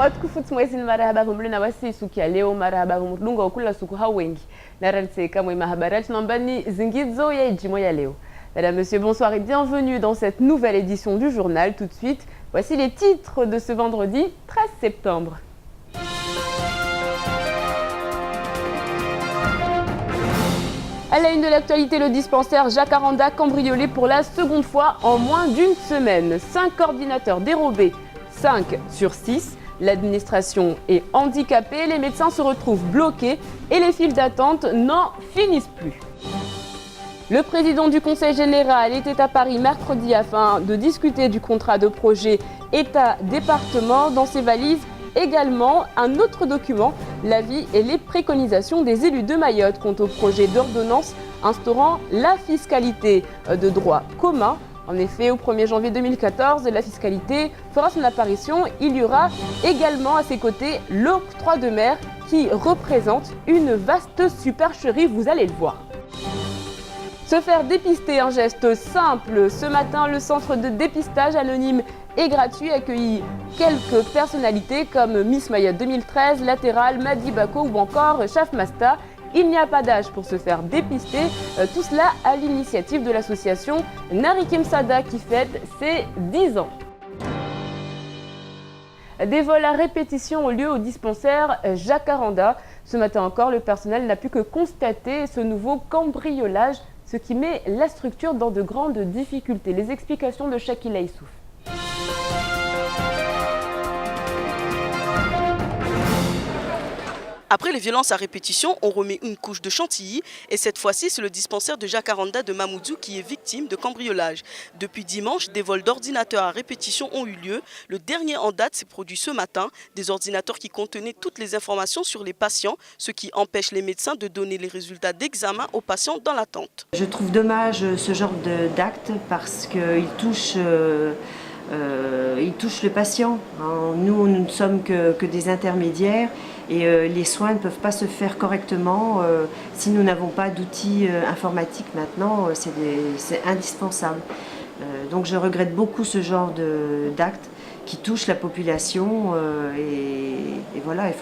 Watukufuti mwezi marahaba kumlina wasi suki ya leo marahaba kumlunga ukula suku hao wengi. Naralse kama mahabara tunambani zingizo ya ijimo ya leo. Mesdames, Messieurs, bonsoir et bienvenue dans cette nouvelle édition du journal. Tout de suite, voici les titres de ce vendredi 13 septembre. À la une de l'actualité, le dispensaire Jacaranda cambriolé pour la seconde fois en moins d'une semaine. 5 ordinateurs dérobés, 5 sur 6. L'administration est handicapée, les médecins se retrouvent bloqués et les files d'attente n'en finissent plus. Le président du Conseil général était à Paris mercredi afin de discuter du contrat de projet État-département. Dans ses valises, également un autre document, l'avis et les préconisations des élus de Mayotte quant au projet d'ordonnance instaurant la fiscalité de droit commun. En effet, au 1er janvier 2014, la fiscalité fera son apparition. Il y aura également à ses côtés l'octroi de mer qui représente une vaste supercherie, vous allez le voir. Se faire dépister, un geste simple. Ce matin, le centre de dépistage anonyme et gratuit accueillit quelques personnalités comme Miss Mayotte 2013, Latéral, Madi Bako ou encore Chaf Masta. Il n'y a pas d'âge pour se faire dépister, tout cela à l'initiative de l'association Narikim Sada qui fête ses 10 ans. Des vols à répétition ont lieu au dispensaire Jacaranda. Ce matin encore, le personnel n'a pu que constater ce nouveau cambriolage, ce qui met la structure dans de grandes difficultés. Les explications de Shakila Issouf. Après les violences à répétition, on remet une couche de chantilly et cette fois-ci, c'est le dispensaire de Jacaranda de Mamoudzou qui est victime de cambriolage. Depuis dimanche, des vols d'ordinateurs à répétition ont eu lieu. Le dernier en date s'est produit ce matin. Des ordinateurs qui contenaient toutes les informations sur les patients, ce qui empêche les médecins de donner les résultats d'examen aux patients dans l'attente. Je trouve dommage ce genre d'acte parce qu'il touche... il touche le patient. Nous ne sommes que des intermédiaires et les soins ne peuvent pas se faire correctement si nous n'avons pas d'outils informatiques maintenant, c'est indispensable. Donc je regrette beaucoup ce genre d'actes qui touchent la population et voilà, il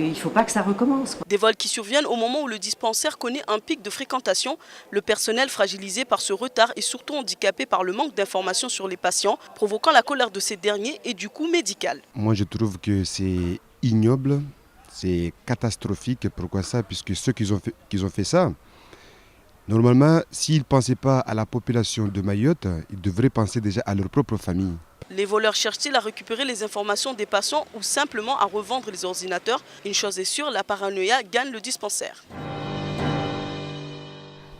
ne faut pas que ça recommence. Des vols qui surviennent au moment où le dispensaire connaît un pic de fréquentation. Le personnel fragilisé par ce retard est surtout handicapé par le manque d'informations sur les patients, provoquant la colère de ces derniers et du coût médical. Moi je trouve que c'est ignoble, c'est catastrophique. Pourquoi ça? Puisque ceux qui ont fait ça, normalement, s'ils ne pensaient pas à la population de Mayotte, ils devraient penser déjà à leur propre famille. Les voleurs cherchent-ils à récupérer les informations des patients ou simplement à revendre les ordinateurs? Une chose est sûre, la paranoïa gagne le dispensaire.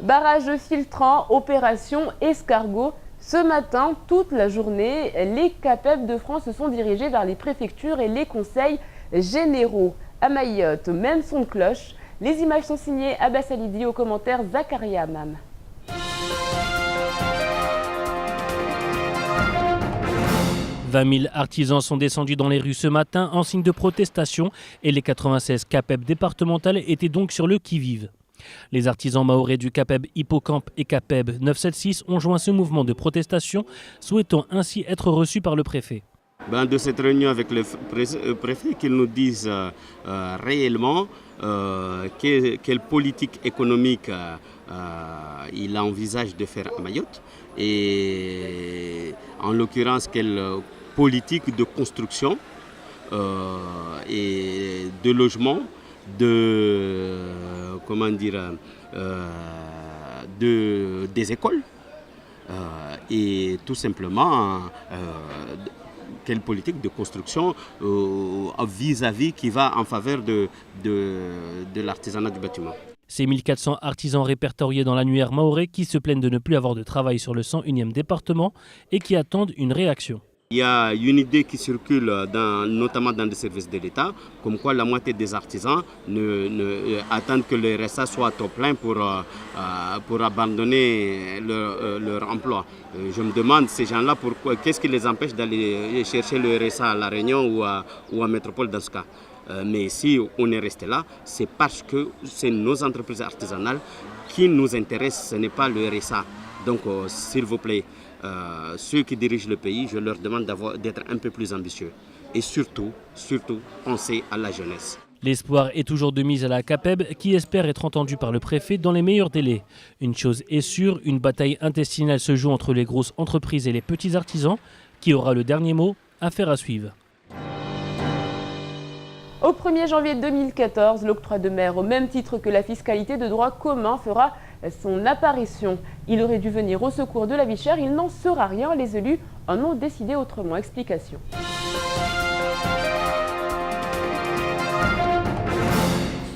Barrage filtrant, opération escargot. Ce matin, toute la journée, les CAPEB de France se sont dirigés vers les préfectures et les conseils généraux. À Mayotte, même son de cloche. Les images sont signées Abbas Alidi, au commentaire Zakaria Amam. « 20 000 artisans sont descendus dans les rues ce matin en signe de protestation et les 96 CAPEB départementales étaient donc sur le qui-vive. Les artisans mahorais du CAPEB Hippocampe et CAPEB 976 ont joint ce mouvement de protestation, souhaitant ainsi être reçus par le préfet. De cette réunion avec le préfet, qu'ils nous disent réellement quelle politique économique il envisage de faire à Mayotte et en l'occurrence quelle politique de construction et de logement, des écoles et tout simplement quelle politique de construction vis-à-vis qui va en faveur de l'artisanat du bâtiment. Ces 1400 artisans répertoriés dans l'annuaire mahorais qui se plaignent de ne plus avoir de travail sur le 101e département et qui attendent une réaction. Il y a une idée qui circule notamment dans les services de l'État, comme quoi la moitié des artisans attendent que le RSA soit au plein pour abandonner leur emploi. Je me demande, ces gens-là, qu'est-ce qui les empêche d'aller chercher le RSA à La Réunion ou à Métropole dans ce cas? Mais si on est resté là, c'est parce que c'est nos entreprises artisanales qui nous intéressent, ce n'est pas le RSA. Donc, s'il vous plaît, ceux qui dirigent le pays, je leur demande d'être un peu plus ambitieux et surtout penser à la jeunesse. L'espoir est toujours de mise à la CAPEB qui espère être entendue par le préfet dans les meilleurs délais. Une chose est sûre, une bataille intestinale se joue entre les grosses entreprises et les petits artisans. Qui aura le dernier mot? Affaire à suivre. Au 1er janvier 2014, l'octroi de mer, au même titre que la fiscalité de droit commun, fera son apparition. Il aurait dû venir au secours de la vie chère, il n'en sera rien. Les élus en ont décidé autrement. Explication.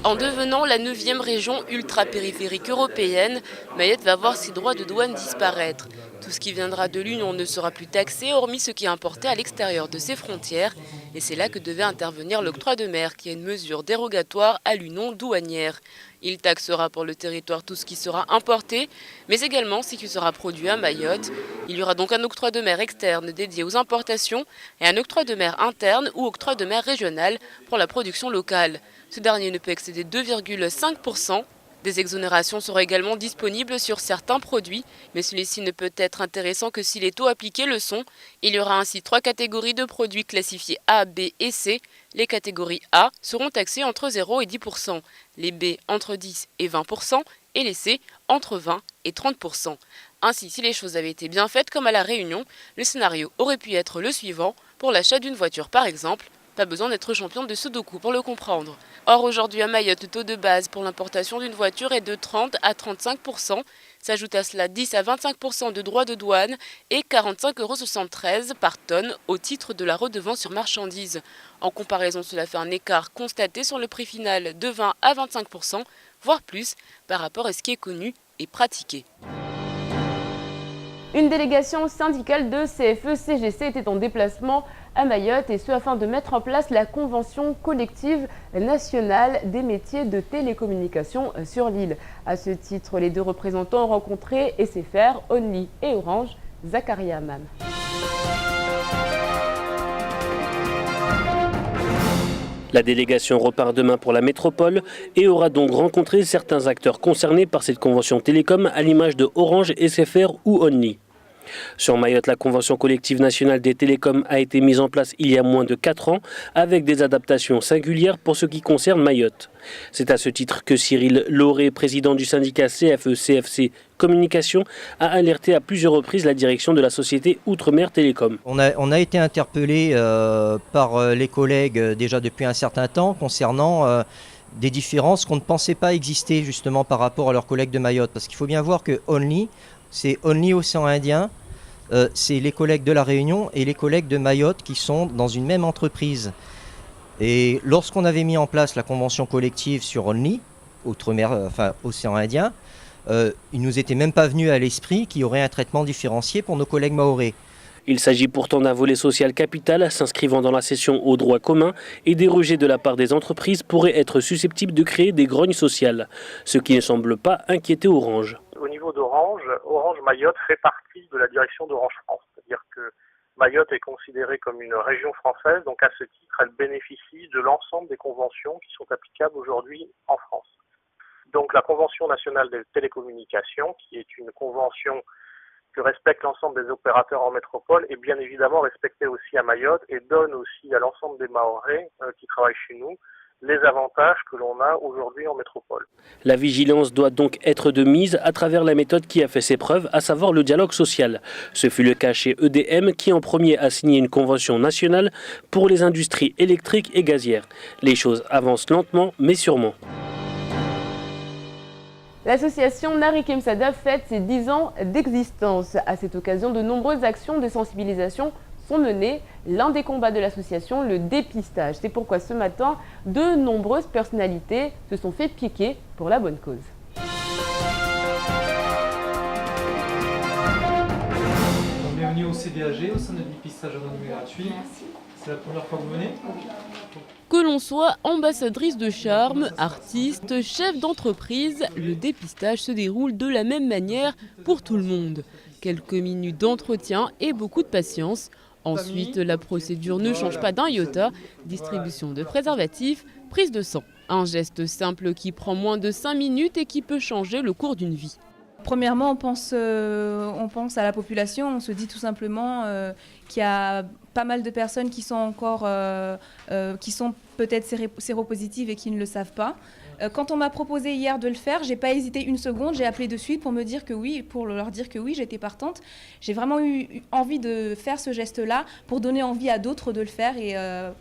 En devenant la 9e région ultra-périphérique européenne, Mayotte va voir ses droits de douane disparaître. Tout ce qui viendra de l'Union ne sera plus taxé, hormis ce qui est importé à l'extérieur de ses frontières. Et c'est là que devait intervenir l'octroi de mer, qui est une mesure dérogatoire à l'union douanière. Il taxera pour le territoire tout ce qui sera importé, mais également ce qui sera produit à Mayotte. Il y aura donc un octroi de mer externe dédié aux importations et un octroi de mer interne ou octroi de mer régional pour la production locale. Ce dernier ne peut excéder 2,5%. Des exonérations seront également disponibles sur certains produits, mais celui-ci ne peut être intéressant que si les taux appliqués le sont. Il y aura ainsi 3 catégories de produits classifiés A, B et C. Les catégories A seront taxées entre 0 et 10%, les B entre 10 et 20% et les C entre 20 et 30%. Ainsi, si les choses avaient été bien faites comme à La Réunion, le scénario aurait pu être le suivant pour l'achat d'une voiture par exemple. Pas besoin d'être champion de Sudoku pour le comprendre. Or, aujourd'hui à Mayotte, le taux de base pour l'importation d'une voiture est de 30 à 35%. S'ajoute à cela 10 à 25% de droits de douane et 45,73 € par tonne au titre de la redevance sur marchandises. En comparaison, cela fait un écart constaté sur le prix final de 20 à 25%, voire plus, par rapport à ce qui est connu et pratiqué. Une délégation syndicale de CFE-CGC était en déplacement à Mayotte, et ce afin de mettre en place la convention collective nationale des métiers de télécommunications sur l'île. À ce titre, les deux représentants ont rencontré SFR, Only et Orange. Zakaria Hammam. La délégation repart demain pour la métropole et aura donc rencontré certains acteurs concernés par cette convention télécom à l'image de Orange, SFR ou Only. Sur Mayotte, la convention collective nationale des télécoms a été mise en place il y a moins de 4 ans avec des adaptations singulières pour ce qui concerne Mayotte. C'est à ce titre que Cyril Lauré, président du syndicat CFE-CFC Communication, a alerté à plusieurs reprises la direction de la société Outre-mer Télécom. On a été interpellé par les collègues déjà depuis un certain temps concernant des différences qu'on ne pensait pas exister justement par rapport à leurs collègues de Mayotte. Parce qu'il faut bien voir que Only, c'est Only Océan Indien, c'est les collègues de la Réunion et les collègues de Mayotte qui sont dans une même entreprise. Et lorsqu'on avait mis en place la convention collective sur Only, Outre-mer, Océan Indien, il nous était même pas venu à l'esprit qu'il y aurait un traitement différencié pour nos collègues mahorais. Il s'agit pourtant d'un volet social capital s'inscrivant dans la cession au droit commun, et des rejets de la part des entreprises pourraient être susceptibles de créer des grognes sociales, ce qui ne semble pas inquiéter Orange. Au niveau d'Orange, Orange Mayotte fait partie de la direction d'Orange France, c'est-à-dire que Mayotte est considérée comme une région française, donc à ce titre, elle bénéficie de l'ensemble des conventions qui sont applicables aujourd'hui en France. Donc la Convention nationale des télécommunications, qui est une convention que respecte l'ensemble des opérateurs en métropole, est bien évidemment respectée aussi à Mayotte et donne aussi à l'ensemble des Mahorais qui travaillent chez nous les avantages que l'on a aujourd'hui en métropole. La vigilance doit donc être de mise à travers la méthode qui a fait ses preuves, à savoir le dialogue social. Ce fut le cas chez EDM qui en premier a signé une convention nationale pour les industries électriques et gazières. Les choses avancent lentement mais sûrement. L'association Narikem Sada fête ses 10 ans d'existence. À cette occasion, de nombreuses actions de sensibilisation sont menées. L'un des combats de l'association, le dépistage. C'est pourquoi ce matin, de nombreuses personnalités se sont fait piquer pour la bonne cause. Bienvenue au CDAG, au centre de dépistage anonyme et gratuit. Merci. C'est la première fois que vous venez ? Que l'on soit ambassadrice de charme, artiste, chef d'entreprise, le dépistage se déroule de la même manière pour tout le monde. Quelques minutes d'entretien et beaucoup de patience. Ensuite, la procédure ne change pas d'un iota. Distribution de préservatifs, prise de sang. Un geste simple qui prend moins de 5 minutes et qui peut changer le cours d'une vie. Premièrement, on pense à la population. On se dit tout simplement qu'il y a pas mal de personnes qui sont encore, qui sont peut-être séropositives et qui ne le savent pas. Quand on m'a proposé hier de le faire, j'ai pas hésité une seconde, j'ai appelé de suite pour me dire que oui, pour leur dire que oui, j'étais partante. J'ai vraiment eu envie de faire ce geste-là pour donner envie à d'autres de le faire et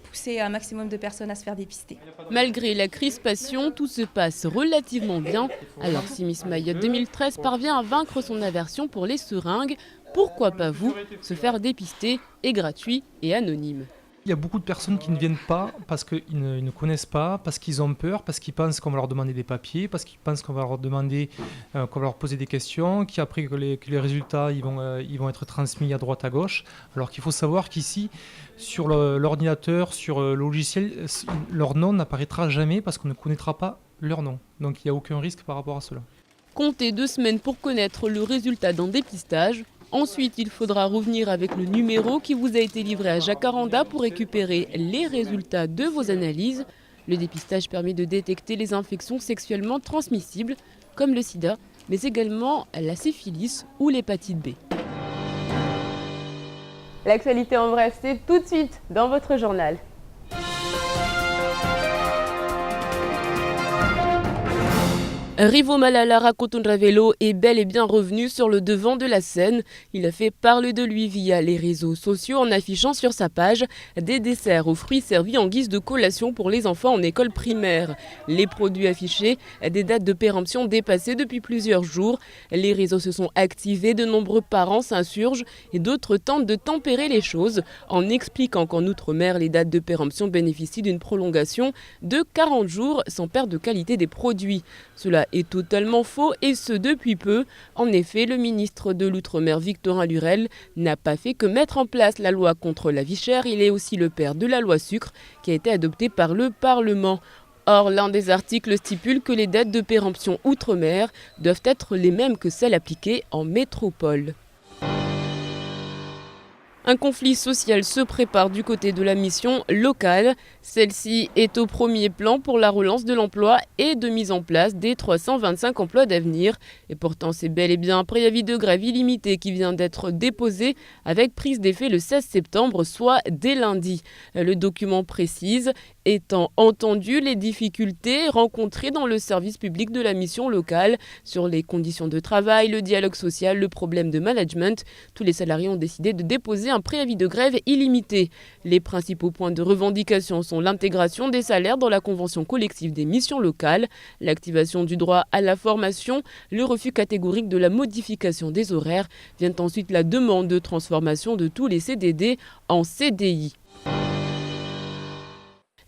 pousser un maximum de personnes à se faire dépister. Malgré la crispation, tout se passe relativement bien. Alors si Miss Mayotte 2013 parvient à vaincre son aversion pour les seringues, pourquoi pas vous? Se faire dépister est gratuit et anonyme. Il y a beaucoup de personnes qui ne viennent pas parce qu'ils ne connaissent pas, parce qu'ils ont peur, parce qu'ils pensent qu'on va leur demander des papiers, parce qu'ils pensent qu'on va leur demander, qu'on va leur poser des questions, qu'après que les résultats ils vont être transmis à droite à gauche. Alors qu'il faut savoir qu'ici, sur l'ordinateur, sur le logiciel, leur nom n'apparaîtra jamais parce qu'on ne connaîtra pas leur nom. Donc il n'y a aucun risque par rapport à cela. Comptez 2 semaines pour connaître le résultat d'un dépistage. Ensuite, il faudra revenir avec le numéro qui vous a été livré à Jacaranda pour récupérer les résultats de vos analyses. Le dépistage permet de détecter les infections sexuellement transmissibles, comme le sida, mais également la syphilis ou l'hépatite B. L'actualité en bref, c'est tout de suite dans votre journal. Rivo Malala Rakotondravelo est bel et bien revenu sur le devant de la scène. Il a fait parler de lui via les réseaux sociaux en affichant sur sa page des desserts aux fruits servis en guise de collation pour les enfants en école primaire. Les produits affichés, des dates de péremption dépassées depuis plusieurs jours. Les réseaux se sont activés, de nombreux parents s'insurgent et d'autres tentent de tempérer les choses en expliquant qu'en Outre-mer, les dates de péremption bénéficient d'une prolongation de 40 jours sans perte de qualité des produits. Cela est totalement faux et ce depuis peu. En effet, le ministre de l'Outre-mer Victorin Lurel n'a pas fait que mettre en place la loi contre la vie chère. Il est aussi le père de la loi sucre qui a été adoptée par le Parlement. Or, l'un des articles stipule que les dates de péremption Outre-mer doivent être les mêmes que celles appliquées en métropole. Un conflit social se prépare du côté de la mission locale. Celle-ci est au premier plan pour la relance de l'emploi et de mise en place des 325 emplois d'avenir. Et pourtant, c'est bel et bien un préavis de grève illimité qui vient d'être déposé avec prise d'effet le 16 septembre, soit dès lundi. Le document précise, étant entendu les difficultés rencontrées dans le service public de la mission locale sur les conditions de travail, le dialogue social, le problème de management, tous les salariés ont décidé de déposer un préavis de grève illimité. Les principaux points de revendication sont l'intégration des salaires dans la convention collective des missions locales, l'activation du droit à la formation, le refus catégorique de la modification des horaires. Vient ensuite la demande de transformation de tous les CDD en CDI.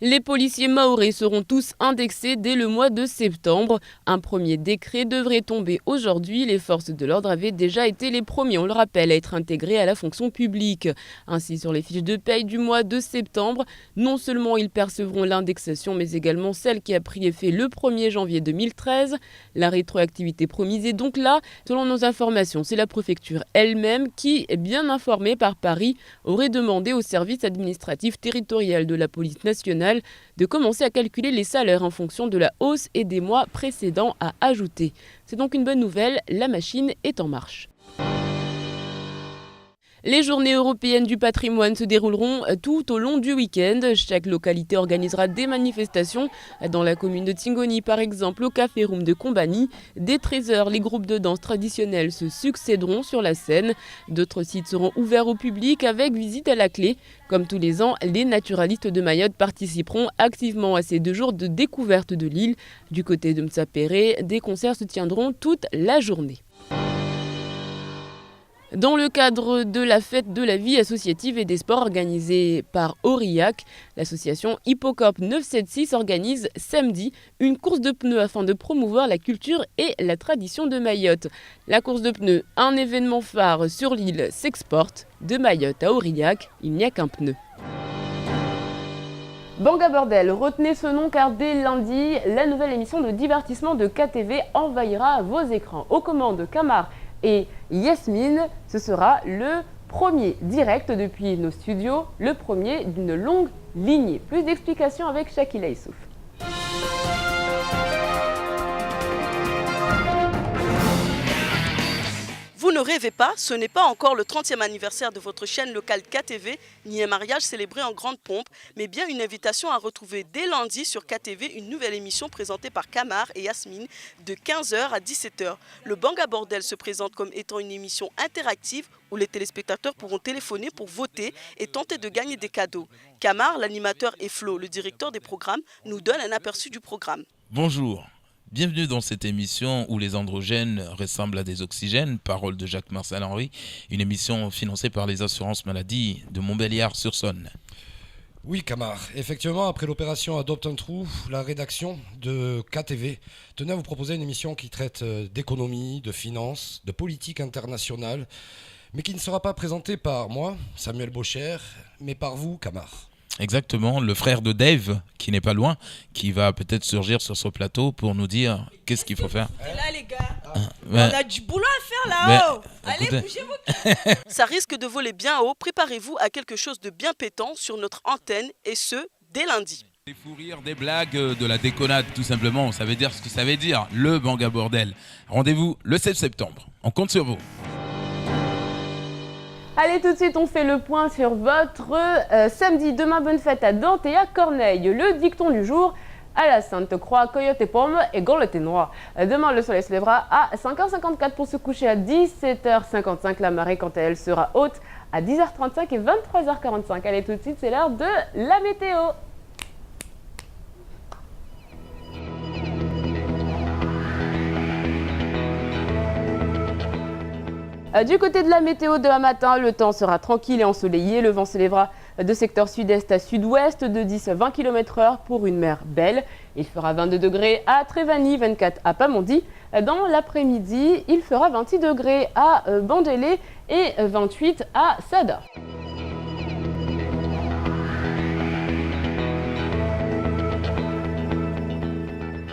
Les policiers mahorais seront tous indexés dès le mois de septembre. Un premier décret devrait tomber aujourd'hui. Les forces de l'ordre avaient déjà été les premiers, on le rappelle, à être intégrés à la fonction publique. Ainsi, sur les fiches de paye du mois de septembre, non seulement ils percevront l'indexation, mais également celle qui a pris effet le 1er janvier 2013. La rétroactivité promise est donc là. Selon nos informations, c'est la préfecture elle-même qui, bien informée par Paris, aurait demandé au service administratif territorial de la police nationale de commencer à calculer les salaires en fonction de la hausse et des mois précédents, à ajouter. C'est donc une bonne nouvelle, la machine est en marche. Les journées européennes du patrimoine se dérouleront tout au long du week-end. Chaque localité organisera des manifestations. Dans la commune de Tingoni, par exemple, au Café Room de Combani, dès 13h, les groupes de danse traditionnels se succéderont sur la scène. D'autres sites seront ouverts au public avec visite à la clé. Comme tous les ans, les naturalistes de Mayotte participeront activement à ces 2 jours de découverte de l'île. Du côté de Msapéré, des concerts se tiendront toute la journée. Dans le cadre de la fête de la vie associative et des sports organisée par Aurillac, l'association Hippocampe 976 organise samedi une course de pneus afin de promouvoir la culture et la tradition de Mayotte. La course de pneus, un événement phare sur l'île, s'exporte. De Mayotte à Aurillac, il n'y a qu'un pneu. Banga Bordel, retenez ce nom car dès lundi, la nouvelle émission de divertissement de KTV envahira vos écrans. Aux commandes, Kamar et Yasmine, ce sera le premier direct depuis nos studios, le premier d'une longue lignée. Plus d'explications avec Shakila Issouf. Vous ne rêvez pas, ce n'est pas encore le 30e anniversaire de votre chaîne locale KTV, ni un mariage célébré en grande pompe, mais bien une invitation à retrouver dès lundi sur KTV une nouvelle émission présentée par Kamar et Yasmine de 15h à 17h. Le Banga Bordel se présente comme étant une émission interactive où les téléspectateurs pourront téléphoner pour voter et tenter de gagner des cadeaux. Kamar, l'animateur, et Flo, le directeur des programmes, nous donnent un aperçu du programme. Bonjour, bienvenue dans cette émission où les androgènes ressemblent à des oxygènes, parole de Jacques-Marcel Henry, une émission financée par les assurances maladie de Montbéliard-sur-Saône. Oui, Kamar. Effectivement, après l'opération Adopte un trou, la rédaction de KTV tenait à vous proposer une émission qui traite d'économie, de finances, de politique internationale, mais qui ne sera pas présentée par moi, Samuel Bocher, mais par vous, Kamar. Exactement, le frère de Dave, qui n'est pas loin, qui va peut-être surgir sur ce plateau pour nous dire qu'est-ce qu'il faut faire. Et là, les gars, on a du boulot à faire là-haut. Allez, bougez-vous. Ça risque de voler bien haut. Préparez-vous à quelque chose de bien pétant sur notre antenne, et ce, dès lundi. Des fous rires, des blagues, de la déconnade, tout simplement. Ça veut dire ce que ça veut dire, le Banga Bordel. Rendez-vous le 7 septembre. On compte sur vous. Allez, tout de suite, on fait le point sur votre samedi. Demain, bonne fête à Dante et à Corneille. Le dicton du jour, à la Sainte Croix, Coyote Pomme et Golete Noir. Demain, le soleil se lèvera à 5h54 pour se coucher à 17h55. La marée, quant à elle, sera haute à 10h35 et 23h45. Allez, tout de suite, c'est l'heure de la météo. Du côté de la météo, demain matin, le temps sera tranquille et ensoleillé. Le vent s'élèvera de secteur sud-est à sud-ouest de 10 à 20 km/h pour une mer belle. Il fera 22 degrés à Trévani, 24 à Pamondzi. Dans l'après-midi, il fera 26 degrés à Bandélé et 28 à Sada.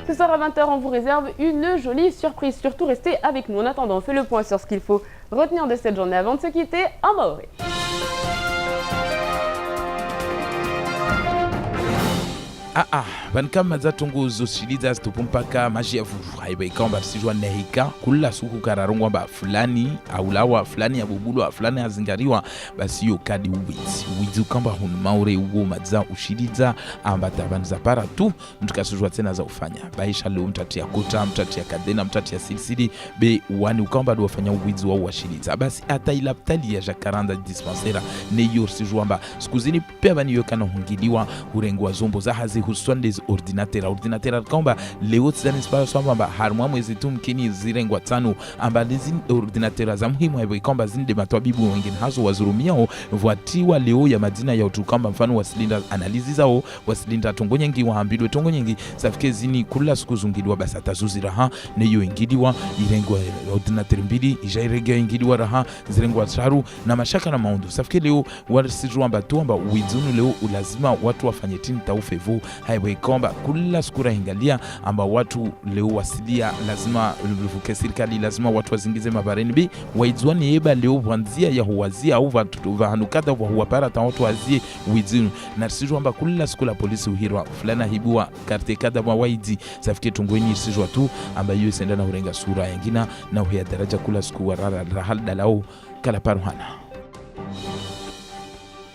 Ce soir à 20h, on vous réserve une jolie surprise. Surtout, restez avec nous. En attendant, on fait le point sur ce qu'il faut retenir de cette journée avant de se quitter en maoré. Vankam mazatongo zoshiliza stupumpaka maji vuvu haiba ikamba sijua nehika kula suku kararongwa ba fulani aulawa fulani abubulwa fulani azingariwa basi yo kadi uwizi ukamba hunu maure ugo maza ushiliza ambata banza para tu mtukasujua tena za ufanya baisha leo mtatia kota mtatia kadena mtatia silsili be wani ukamba do wafanya uwizi wa uashiliza basi ata ila ptali ya jacaranda dispensera ne yor sijua mba skuzini pia bani yokana hungiliwa urengwa zombo za hazi huswandes ordinateur kamba leo tsani spara swamba harmwa mwezi tumkini zirengwa tano amba lezi ordinateur za muhimu haibo kamba zinde matwabibu wengine hazo wazurumiao vwatiwa leo ya madina ya utukamba mfano wa silinda analizi zao wa silinda tongonyengi wa hambidwe tongonyengi safike zini kula sikuzungiliwa basa tazuzira ha neyo ingiliwa irengwa ordinateur mbili ijairega ingiliwa raha zirengwa tsaru na mashaka na maundu safike leo wasijwamba tuamba uizunu leo ulazima watu wafanye tini taufevu haibo kwamba kula skura hingalia amba watu leo wasilia lazima luvuke serikali lazima watu wazingize mabareni bi waizwani eba leo wanzia ya huwazia au watu vahanukata wa huwapara ta watu wazie wizinu na sijua amba kula skula polisi uhirwa fulana hibua karte kada wa waidi safike tungweni sijua tu amba yu senda na urenga sura yengina na uhia daraja kula skuwa rahal dalao kala paruhana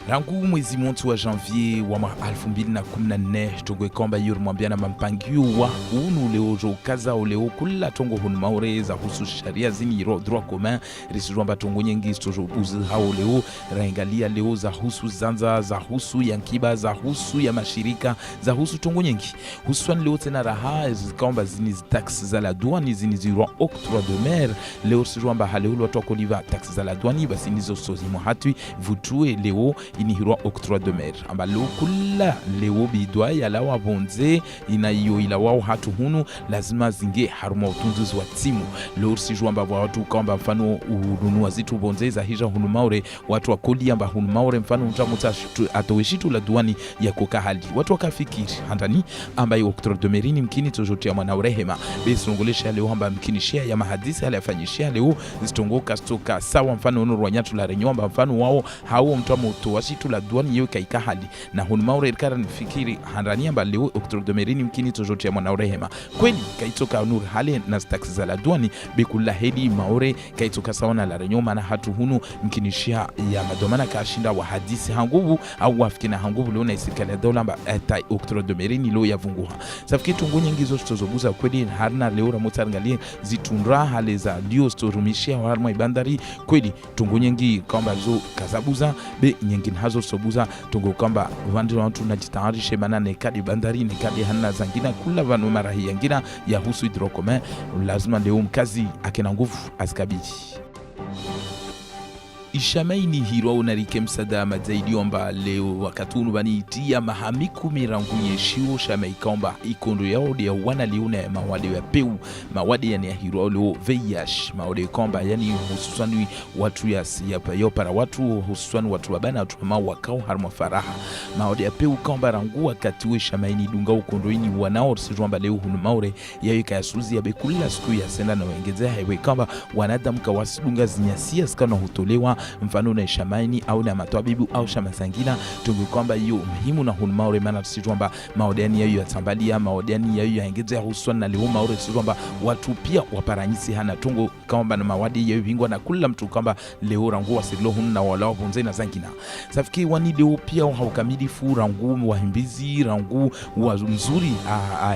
rangu mwezi montu wa janvier wa 2014 tongwe komba yur mwambiana mampangio wa unu leo jo kaza oleo kula tongo hun maure za husu sharia zini droit commun risijwamba tongo nyengi tojo uzi hao leo raingalia leo za husu zanza za husu yankiba za husu ya mashirika za husu tongo nyengi husuan leo tena raha komba zini tax za la douane zini ziro octroi de mer leo sijwamba haleo watu koliva tax za la douane basi nizo sozi mhatui vutue leo inihirwa octroi de mer amba leo kula leo bidwa yala wabonze inayo ila wao hatu hunu lazima zinge haruma utunzuzi wa timu leo sijua amba watu kwamba mfano ununua zitu bonze za hija hunu maure watu wakoli amba hunu maure mfano mtamuta atoweshitu la duani ya koka hali watu wakafikiri handani amba octroi de mer ni mkini tojotia mwana urehema besongolesha leo amba mkini share ya mahadisi ala yafanyishia leo zitongoka stoka sawa mfano ono rwanyatu la renyomba mfano wao hao mtamu to si tu la duani yeo kaika hali na hun maure irkara nifikiri hanrania ba leo oktrodomerini mkini tojotia mwanaure hema kweli kaitoka nur hali na taksi za la duani bekula hedi maure kaitoka sawana la renyo mana hatu hunu mkinishia ya madomana kashinda wa hadisi hangubu au wafikina hangubu leo na isirikali ya dola mba eta oktrodomerini leo ya vunguha safiki tungu nyengizo stozobuza kweli harna leo ramotarangalie zitunra hali za dio storumishia wa harma ibandari kweli tungu nyengi kamba zo kazabuza be nyengin hazo sobuza tungu kamba wandi watu na jitaharishe mana nekadi bandari nekadi hana zangina kula vanu marahi yangina ya husu hidrokome lazima leo mkazi akena nguvu azikabiji Ishamaini hiro unarike msada mazaidi omba leo wakatunu baniitia mahamiku mirangu yeshio shamaikomba ikondo yao dia wana liuna ya mawade ya peu mawade ya hiro leo veyash mawade komba yani hususani watu ya para watu hususani watu wabana watu ma wakao harma faraha mawade ya peu komba rangu wakati we shamaini dunga ukondo ini wanao sijomba leo hunu maure ya yuka ya suzi ya bekula siku ya senda na wengezea hewe komba wanadamu kawasidunga zinyasia skana hutolewa mfano na shamaini au na matoabibu au shamasangina tungu kwamba hiyo muhimu na hunmaure maana tusijomba maodeni yayo yatambalia maodeni yayo yaengezea hususan na leo maure tusijomba watu pia waparanyisi hana tungu kwamba na mawadi yayo bingwa na kula mtu kwamba leo rangu wasilo hunna wala wabunze na zangina safiki wani leo pia haukamilifu rangu wahimbizi rangu wa mzuri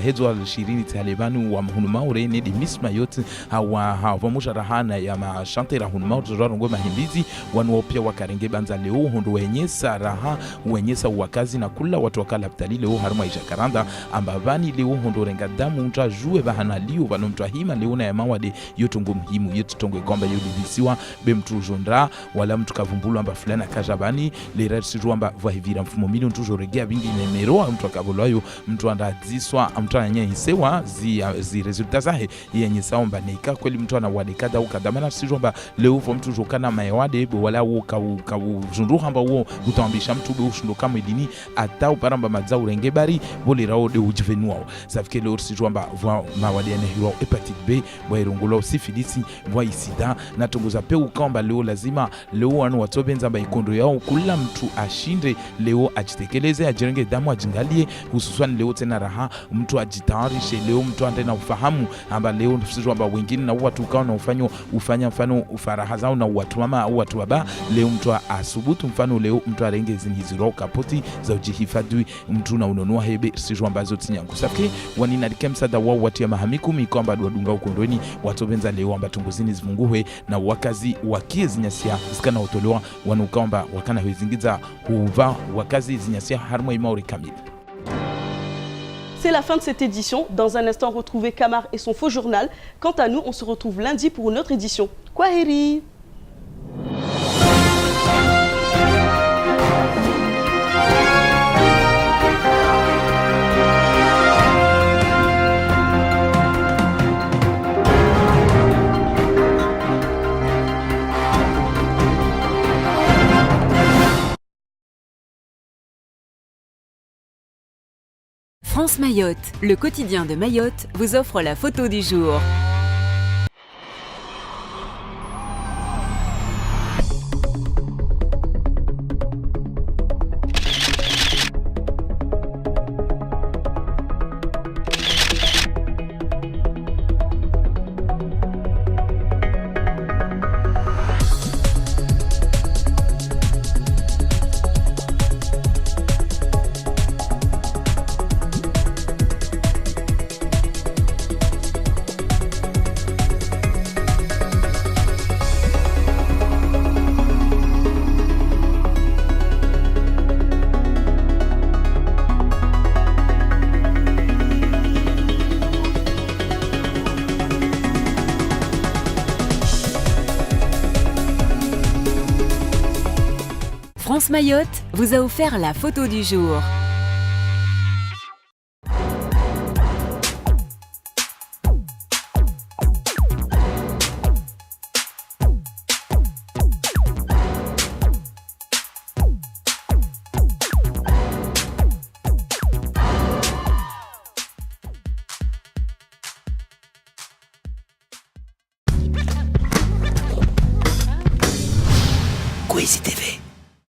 hezo wa 20 talebanu wa hunmaure ne di misma yote hawa pamoja rahana ya mashante hunmaure rangu mahimbizi wanu pia wakarenge banza leo hondo wenyesa raha wenyesa wakazi na kula watu wakala ptali leo harma isha karanda ambavani leo hondo renga damu unta jue bahana liyo bano mtu hima leo na mawade yotungo muhimu yetu tongwe kwamba yulibisiwa be mtu jondra wala mtu kavumbulu amba fulana kajabani le resi ruamba vahivira mfumo milioni tujoregea bingi nemeroa mtu akabolayo mtu andaziswa mtu ananya hisewa zi resulta zahe yenye saomba neika kweli mtu anawadekada ukadamana sijomba leo fo mtu jokana mayawade wala wo ka jundu hamba wo utambisha mtu be ushundo kama idini atau paramba mazau rengebari boli rao de ujvenua safike lor si jwamba vo mawadi ene hiro hepatite B bo irongolo syphilis vo isida na tongoza pe ukamba leo lazima leo anu watobenza ba ikondo yao kula mtu ashinde leo ajitekeleze ajirenge damu ajingalie hususan leo tena raha mtu ajitayarishe leo mtu andena ufahamu amba leo si jwamba wengine na watu kao na ufanya mfano ufaraha zao na watu mama au watu waba leo mtu asubutu mfano leo mtu arenge zinhiziro kapoti za ujihifadhi mtu na unonua hebe sijo ambazo tinyangu safike wanina dikemsada wao watu ya mahamiku mikomba wadunga ukondoni watu benza leo amba tunguzini zifunguwe na wakazi wakie zinyasia zikana utolewa wanukaomba wakana huizingiza huva wakazi zinyasia harmo imauri kamili. C'est la fin de cette édition. Dans un instant, retrouvez Kamar et son faux journal. Quant à nous, on se retrouve lundi pour une autre édition. Kwaheri! France Mayotte, le quotidien de Mayotte, vous offre la photo du jour. France Mayotte vous a offert la photo du jour.